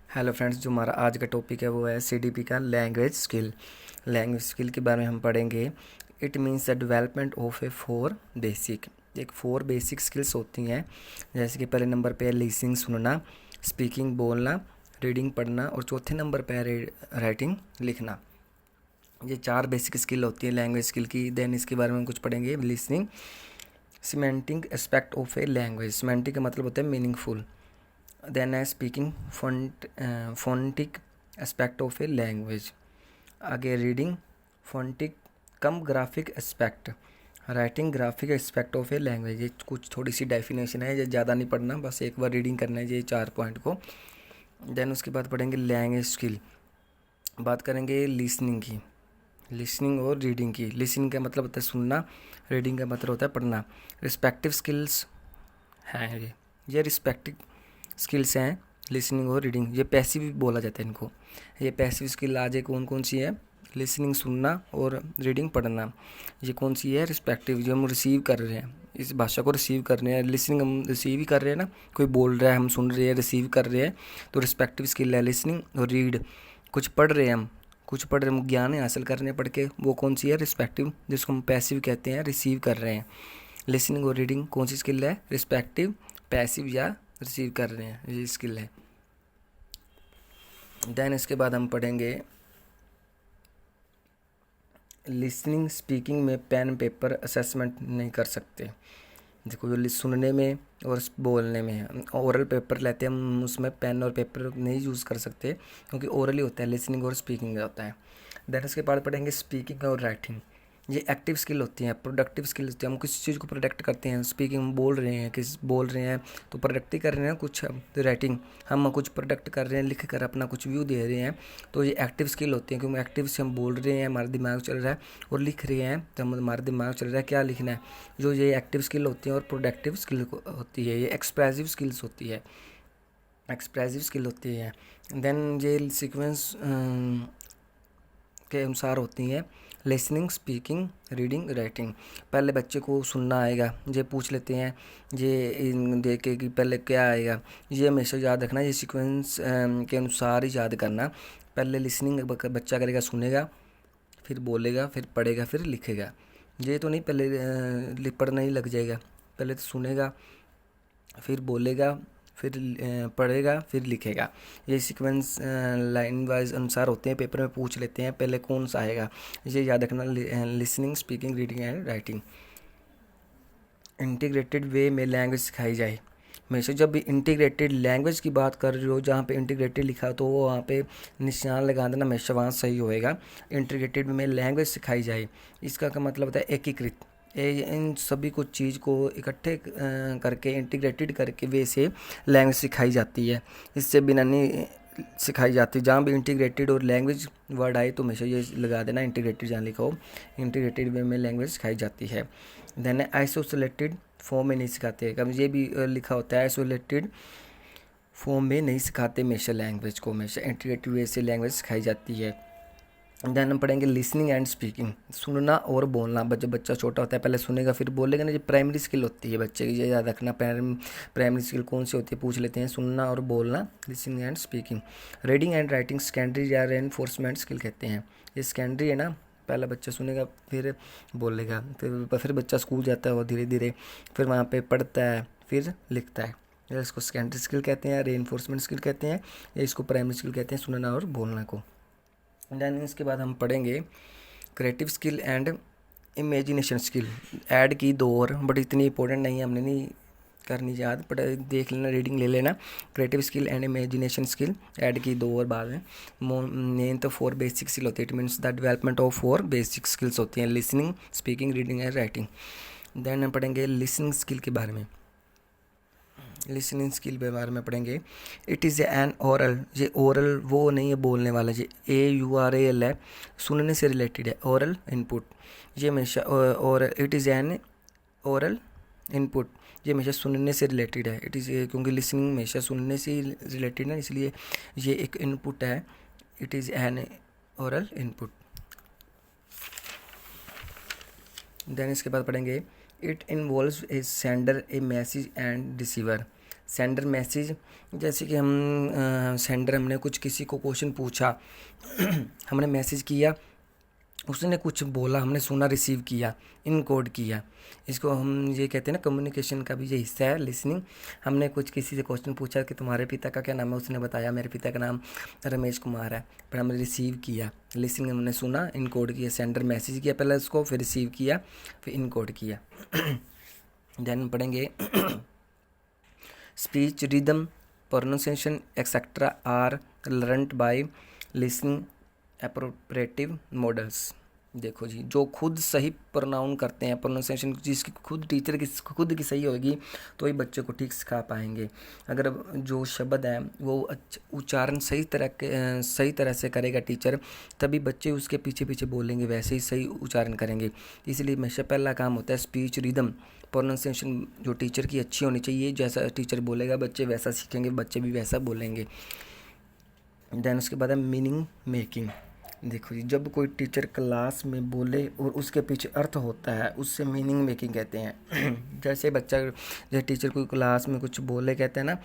Hello friends, जो हमारा आज का टॉपिक है वो है सीडीपी का लैंग्वेज स्किल। लैंग्वेज स्किल के बारे में हम पढ़ेंगे। It means the development of A four basic. एक फोर बेसिक स्किल्स होती हैं, जैसे कि पहले नंबर पे है लिसनिंग सुनना, स्पीकिंग बोलना, रीडिंग पढ़ना और चौथे नंबर पे है राइटिंग लिखना। ये चार बेसिक स्किल होती है लैंग्वेज स्किल की। देन इसके बारे में हम कुछ पढ़ेंगे। Listening, semantic aspect of a language. Semantic का मतलब होता है मीनिंगफुल। देन है speaking, phonetic aspect of a language. आगे reading, phonetic cum graphic aspect. Writing, graphic aspect of a language. ये कुछ थोड़ी सी डेफिनेशन है, ये ज़्यादा नहीं पढ़ना, बस एक बार रीडिंग करना है ये चार पॉइंट को। देन उसके बाद पढ़ेंगे लैंग्वेज स्किल। बात करेंगे लिसनिंग की, लिसनिंग और रीडिंग की। लिसनिंग का मतलब होता है सुनना, रीडिंग का मतलब होता है पढ़ना। रिस्पेक्टिव स्किल्स हैं ये रिस्पेक्टिव स्किल्स हैं लिसनिंग और रीडिंग। ये पैसिव बोला जाता है इनको। ये पैसिव स्किल आज है कौन कौन सी है? लिसनिंग सुनना और रीडिंग पढ़ना। ये कौन सी है? रिस्पेक्टिव, जो हम रिसीव कर रहे हैं, इस भाषा को रिसीव कर रहे हैं। लिसनिंग हम रिसीव ही कर रहे हैं ना, कोई बोल रहा है हम सुन रहे हैं, रिसीव कर रहे हैं, तो रिस्पेक्टिव स्किल है लिसनिंग। और रीड, कुछ पढ़ रहे हैं हम, कुछ पढ़ रहे हैं, हम ज्ञान हासिल कर रहे हैं पढ़ के, वो कौन सी है? रिस्पेक्टिव, जिसको हम पैसिव कहते हैं, रिसीव कर रहे हैं। लिसनिंग और रीडिंग कौन सी स्किल है? रिस्पेक्टिव, पैसिव या रिसीव कर रहे हैं, ये स्किल है। देन इसके बाद हम पढ़ेंगे लिसनिंग। स्पीकिंग में पेन पेपर असेसमेंट नहीं कर सकते। देखो, जो सुनने में और बोलने में ओरल पेपर लेते हैं हम, उसमें पेन और पेपर नहीं यूज़ कर सकते, क्योंकि ओरल ही होता है, लिसनिंग और स्पीकिंग होता है। देन इसके बाद पढ़ेंगे स्पीकिंग और राइटिंग। ये एक्टिव स्किल होती हैं, प्रोडक्टिव स्किल होती है। हम किसी चीज़ को प्रोडक्ट करते हैं, स्पीकिंग बोल रहे हैं, बोल रहे हैं तो प्रोडक्ट ही कर रहे हैं कुछ। राइटिंग, हम कुछ प्रोडक्ट कर रहे हैं, लिख कर अपना कुछ व्यू दे रहे हैं, तो ये एक्टिव स्किल होती है, क्योंकि एक्टिव से हम बोल रहे हैं, हमारा दिमाग चल रहा है, और लिख रहे हैं तो हमारा दिमाग चल रहा है क्या लिखना है। जो ये एक्टिव स्किल होती है और प्रोडक्टिव स्किल होती है, ये एक्सप्रेसिव स्किल्स होती है, एक्सप्रेसिव स्किल होती है। देन ये सीक्वेंस के अनुसार होती हैं। Listening, speaking, reading, writing. पहले बच्चे को सुनना आएगा, ये पूछ लेते हैं, ये देख के कि पहले क्या आएगा, ये हमेशा याद रखना, ये सीक्वेंस के अनुसार ही याद करना। पहले लिसनिंग बच्चा करेगा, सुनेगा, फिर बोलेगा, फिर पढ़ेगा, फिर लिखेगा। ये तो नहीं पहले पढ़ना ही लग जाएगा, पहले तो सुनेगा, फिर बोलेगा, फिर पढ़ेगा, फिर लिखेगा। ये सीक्वेंस लाइन वाइज अनुसार होते हैं, पेपर में पूछ लेते हैं पहले कौन सा आएगा, ये याद रखना। Listening, speaking, reading and writing. Integrated way में लैंग्वेज सिखाई जाए। हमेशा जब भी इंटीग्रेटेड लैंग्वेज की बात कर रहे हो, जहाँ पे इंटीग्रेटेड लिखा हो तो वो वहाँ पे निशान लगा देना, हमेशा वहाँ सही होएगा। इंटीग्रेटेड में लैंग्वेज सिखाई जाए, इसका क्या मतलब होता है? एकीकृत। इन सभी कुछ चीज़ को इकट्ठे करके, इंटीग्रेटेड करके वे से लैंग्वेज सिखाई जाती है, इससे बिना नहीं सिखाई जाती। जहाँ भी इंटीग्रेटेड और लैंग्वेज वर्ड आए तो हमेशा ये लगा देना, इंटीग्रेटेड जहाँ लिखा हो, इंटीग्रेटेड वे में लैंग्वेज सिखाई जाती है। देन आइसोलेटेड फॉर्म में नहीं सिखाते, कभी ये भी लिखा होता है आइसोलेटेड फॉर्म में नहीं सिखाते हमेशा लैंग्वेज को, हमेशा इंटीग्रेटेड वे से लैंग्वेज सिखाई जाती है। देन हम पढ़ेंगे लिसनिंग एंड स्पीकिंग। सुनना और बोलना। जब बच्चा छोटा होता है पहले सुनेगा फिर बोलेगा ना, ये प्राइमरी स्किल होती है बच्चे की, ये याद रखना। प्राइमरी स्किल कौन सी होती है पूछ लेते हैं, सुनना और बोलना, listening and speaking. Reading and writing secondary या रेनफोर्समेंट स्किल कहते हैं। ये सेकेंडरी है ना, पहला बच्चा सुनेगा फिर बोलेगा, फिर बच्चा स्कूल जाता है और धीरे धीरे फिर वहाँ पे पढ़ता है, फिर लिखता है। या इसको सेकेंडरी स्किल कहते हैं, रेनफोर्समेंट स्किल कहते हैं, या इसको प्राइमरी स्किल कहते हैं, सुनना और बोलना को। देन इसके बाद हम पढ़ेंगे creative skill and imagination skill. Add की दो और, बट इतनी इंपॉर्टेंट नहीं है, हमने नहीं करनी याद, बट देख लेना, रीडिंग ले लेना। Creative skill and imagination skill, add की दो और बाद में। मेन तो फोर बेसिक स्किल होती है, it means the development of four basic skills होती हैं, listening, speaking, reading and writing. Then हम पढ़ेंगे लिसनिंग स्किल के बारे में। लिसनिंग स्किल के बारे में पढ़ेंगे। इट इज़ एन ओरल, ये ओरल वो नहीं है बोलने वाला, ये AURAL है, सुनने से रिलेटेड है, ओरल इनपुट। ये हमेशा, और it is an oral input, ये हमेशा सुनने से रिलेटेड है। इट इज़, क्योंकि लिसनिंग हमेशा सुनने से रिलेटेड है, इसलिए ये एक इनपुट है। It is an oral input. Then इसके बाद पढ़ेंगे it involves a sender, a message and receiver. Sender message, जैसे कि हम सेंडर हमने कुछ किसी को क्वेश्चन पूछा हमने मैसेज किया, उसने कुछ बोला, हमने सुना, रिसीव किया, इनकोड किया। इसको हम ये कहते हैं ना, कम्युनिकेशन का भी ये हिस्सा है लिसनिंग। हमने कुछ किसी से क्वेश्चन पूछा कि तुम्हारे पिता का क्या नाम है, उसने बताया मेरे पिता का नाम रमेश कुमार है, फिर हमने रिसीव किया। लिसनिंग हमने सुना, इनकोड किया, सेंडर मैसेज किया पहले उसको, फिर रिसीव किया, फिर इनकोड किया। देन पढ़ेंगे speech rhythm, pronunciation etcetera are learned by listening appropriative models. देखो जी, जो खुद सही प्रोनाउन करते हैं, प्रोनाउंसिएशन जिसकी खुद टीचर की खुद की सही होगी तो ही बच्चे को ठीक सिखा पाएंगे। अगर जो शब्द है वो उच्चारण सही तरह से करेगा टीचर, तभी बच्चे उसके पीछे पीछे बोलेंगे, वैसे ही सही उच्चारण करेंगे। इसलिए हमेशा पहला काम होता है स्पीच रिदम, प्रोनाउंसिएशन जो टीचर की अच्छी होनी चाहिए। जैसा टीचर बोलेगा बच्चे वैसा सीखेंगे, बच्चे भी वैसा बोलेंगे। देन उसके बाद है मीनिंग मेकिंग। देखो जी, जब कोई टीचर क्लास में बोले और उसके पीछे अर्थ होता है, उससे मीनिंग मेकिंग कहते हैं। जैसे टीचर कोई क्लास में कुछ बोले, कहते हैं ना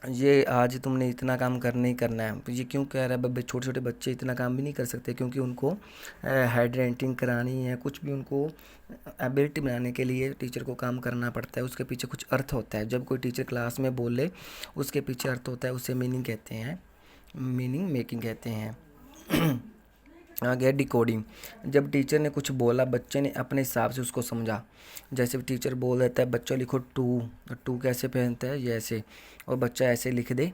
ये आज तुमने इतना काम करना ही करना है, तो ये क्यों कह रहा है? छोटे छोटे बच्चे इतना काम भी नहीं कर सकते, क्योंकि उनको हेड राइटिंग करानी है, कुछ भी उनको एबिलिटी बनाने के लिए टीचर को काम करना पड़ता है, उसके पीछे कुछ अर्थ होता है। जब कोई टीचर क्लास में बोले उसके पीछे अर्थ होता है, उसे मीनिंग कहते हैं, मीनिंग मेकिंग कहते हैं। आ गया डिकोडिंग। जब टीचर ने कुछ बोला, बच्चे ने अपने हिसाब से उसको समझा। जैसे टीचर बोल देता है बच्चों लिखो टू, तो टू कैसे पहनता है, ये ऐसे, और बच्चा ऐसे लिख दे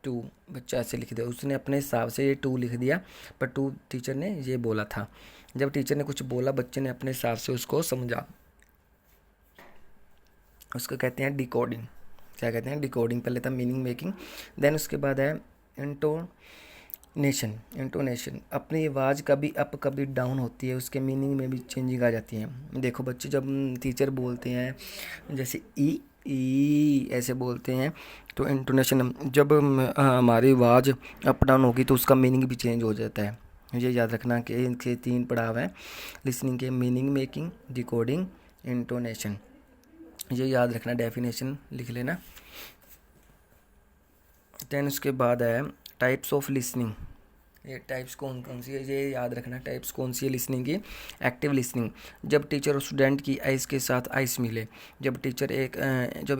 टू, बच्चा ऐसे लिख दे, उसने अपने हिसाब से ये टू लिख दिया, पर टू टीचर ने ये बोला था। जब टीचर ने कुछ बोला, बच्चे ने अपने हिसाब से उसको समझा, उसको कहते हैं डिकोडिंग। क्या कहते हैं? डिकोडिंग। पहले था मीनिंग मेकिंग, देन उसके बाद है इंटोनेशन। अपनी आवाज़ कभी अप कभी डाउन होती है, उसके मीनिंग में भी चेंजिंग आ जाती है। देखो बच्चे जब टीचर बोलते हैं जैसे ई ऐसे बोलते हैं, तो इंटोनेशन, जब हमारी आवाज़ अप डाउन होगी तो उसका मीनिंग भी चेंज हो जाता है। ये याद रखना कि इनके 3 पड़ाव हैं लिसनिंग के, मीनिंग मेकिंग, डिकोडिंग, इंटोनेशन। ये याद रखना, डेफिनेशन लिख लेना। देन उसके बाद है टाइप्स ऑफ लिसनिंग। ये टाइप्स कौन कौन सी है, ये याद रखना। टाइप्स कौन सी है लिसनिंग की? एक्टिव लिसनिंग, जब टीचर और स्टूडेंट की आइज़ के साथ आइज़ मिले। जब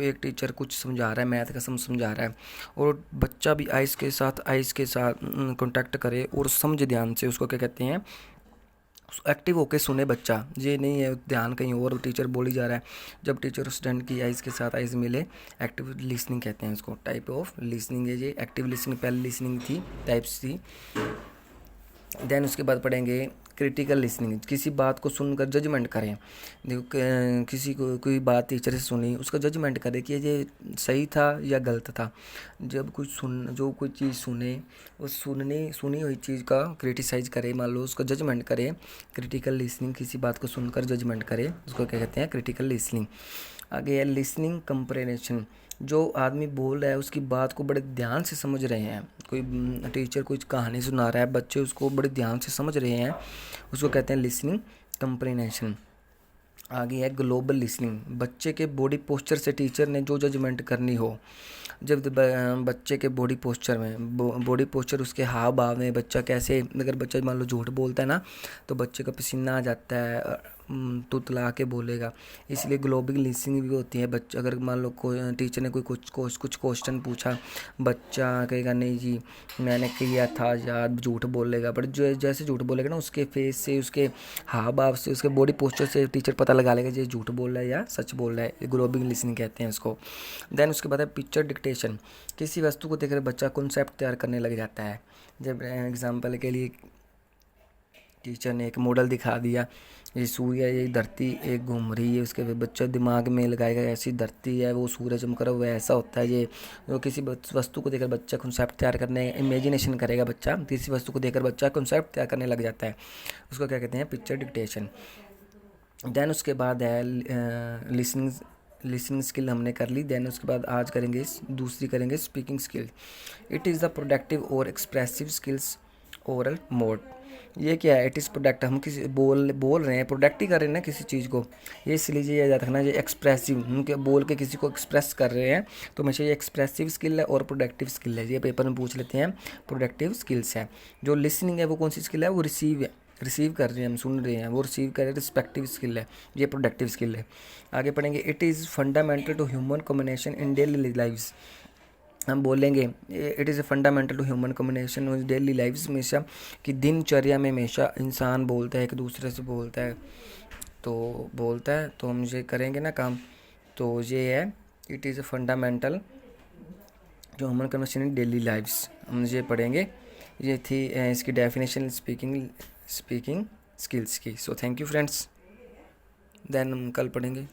एक टीचर कुछ समझा रहा है, मैथ का समझा रहा है, और बच्चा भी आइज़ के साथ कॉन्टैक्ट करे और समझ ध्यान से, उसको क्या कहते हैं? एक्टिव होके सुने बच्चा, ये नहीं है ध्यान कहीं और, टीचर बोली जा रहा है। जब टीचर और स्टूडेंट की आइज़ के साथ आइज़ मिले, एक्टिव लिसनिंग कहते हैं इसको। टाइप ऑफ लिसनिंग है ये। एक्टिव लिसनिंग पहले लिसनिंग थी, टाइप्स थी। देन उसके बाद पढ़ेंगे क्रिटिकल लिसनिंग, किसी बात को सुनकर जजमेंट करें। देखो किसी को कोई बात टीचर से सुनी, उसका जजमेंट करें कि ये सही था या गलत था। जब जो कोई चीज़ सुने, उस सुनी हुई चीज़ का क्रिटिसाइज करे, मान लो उसका जजमेंट करे। क्रिटिकल लिसनिंग, किसी बात को सुनकर जजमेंट करे, उसको क्या कहते हैं? Critical listening. आगे है लिसनिंग कंप्रेहेंशन, जो आदमी बोल रहा है उसकी बात को बड़े ध्यान से समझ रहे हैं। कोई टीचर कुछ कहानी सुना रहा है, बच्चे उसको बड़े ध्यान से समझ रहे हैं, उसको कहते हैं लिसनिंग कंप्रीहेंशन। आगे है ग्लोबल लिसनिंग, बच्चे के बॉडी पोस्चर से टीचर ने जो जजमेंट करनी हो। जब बच्चे के बॉडी पोस्चर उसके हाव भाव में, बच्चा कैसे, अगर बच्चा मान लो झूठ बोलता है ना, तो बच्चे का पसीना आ जाता है, तुतला के बोलेगा। इसलिए ग्लोबल लिसनिंग भी होती है। बच्चा अगर मान लो टीचर ने कुछ क्वेश्चन पूछा, बच्चा कहेगा नहीं जी मैंने किया था याद, झूठ बोलेगा। बट जो जैसे झूठ बोलेगा ना, उसके फेस से, उसके हाव भाव से, उसके बॉडी पोस्चर से टीचर पता लगा लेगा ये झूठ बोल रहा है या सच बोल रहा है। ग्लोबल लिसनिंग कहते हैं इसको। देन उसके बाद है पिक्चर डिक्टेशन, किसी वस्तु को देखकर बच्चा कॉन्सेप्ट तैयार करने लग जाता है। जब एग्जाम्पल के लिए टीचर ने एक मॉडल दिखा दिया, ये सूर्य, ये धरती एक घूम रही है, उसके बच्चा दिमाग में लगाएगा ऐसी धरती है, वो सूर्य चमक रहा है, ऐसा होता है ये। तो किसी वस्तु को देखकर बच्चा कॉन्सेप्ट तैयार करने, इमेजिनेशन करेगा बच्चा, किसी वस्तु को देखकर बच्चा कॉन्सेप्ट तैयार करने लग जाता है, उसको क्या कहते हैं? Picture dictation. देन उसके बाद है लिसनिंग स्किल हमने कर ली। देन उसके बाद आज दूसरी करेंगे speaking skill. It is the productive और एक्सप्रेसिव स्किल्स ओरल मोड। ये क्या है, इट इज़ प्रोडक्ट, हम किसी बोल रहे हैं, प्रोडक्ट ही कर रहे हैं ना किसी चीज़ को। ये इसलिए ये याद रखना, ये एक्सप्रेसिव, हम के बोल के किसी को एक्सप्रेस कर रहे हैं, तो हमेशा ये एक्सप्रेसिव स्किल है और प्रोडक्टिव स्किल है। ये पेपर में पूछ लेते हैं, प्रोडक्टिव स्किल्स है। जो लिसनिंग है वो कौन सी स्किल है, वो रिसीव है, रिसीव कर रहे हैं, हम सुन रहे हैं, वो रिसीव कर रहे हैं, रिस्पेक्टिव स्किल है, ये प्रोडक्टिव स्किल है। आगे पढ़ेंगे, it is fundamental to human communication in daily lives. हम बोलेंगे it is a fundamental to human communication daily lifes, हमेशा कि दिनचर्या में हमेशा इंसान बोलता है, एक दूसरे से बोलता है, तो हम ये करेंगे ना काम। तो ये है, इट इज़ ए फंडामेंटल जो human communication in daily lifes, हम ये पढ़ेंगे। ये थी इसकी डेफिनेशन स्पीकिंग स्किल्स की। So thank you friends, then हम कल पढ़ेंगे।